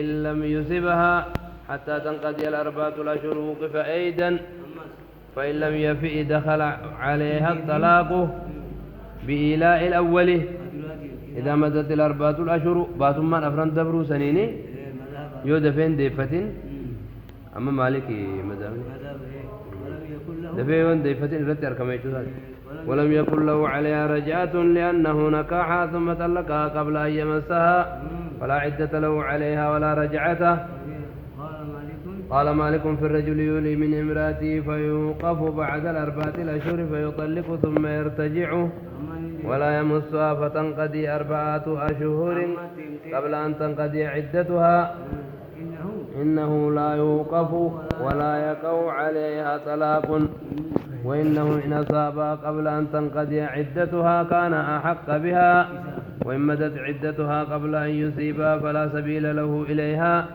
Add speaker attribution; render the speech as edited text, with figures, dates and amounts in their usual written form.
Speaker 1: إن لم يصبها حتى تنقضي الأربعة الأشهر وقف أيدا، فإن لم يفئ دخل عليها الطلاق بإيلاء الأول إذا مدت الأربعة الأشهر باتمان أفران دبرو سنيني يودفين ديفتين. أما مالكي مذهب دفين ديفتين رتي أركميتو ولم يكن له عليها رجعة لأنه نكاحها ثم طلقها قبل أن يمسها فلا عدة له عليها ولا رجعته. قال مالك في الرجل يولي من امرأته فيوقف بعد الأربعة الأشهر فيطلق ثم يرتجع ولا يمسها فتنقضي 4 أشهر قبل أن تنقضي عدتها. إنه لا يوقف ولا يقع عليها طلاق، وإنه إن أصابها قبل أن تنقضي عدتها كان أحق بها، وإن مدت عدتها قبل أن يصيبها فلا سبيل له إليها.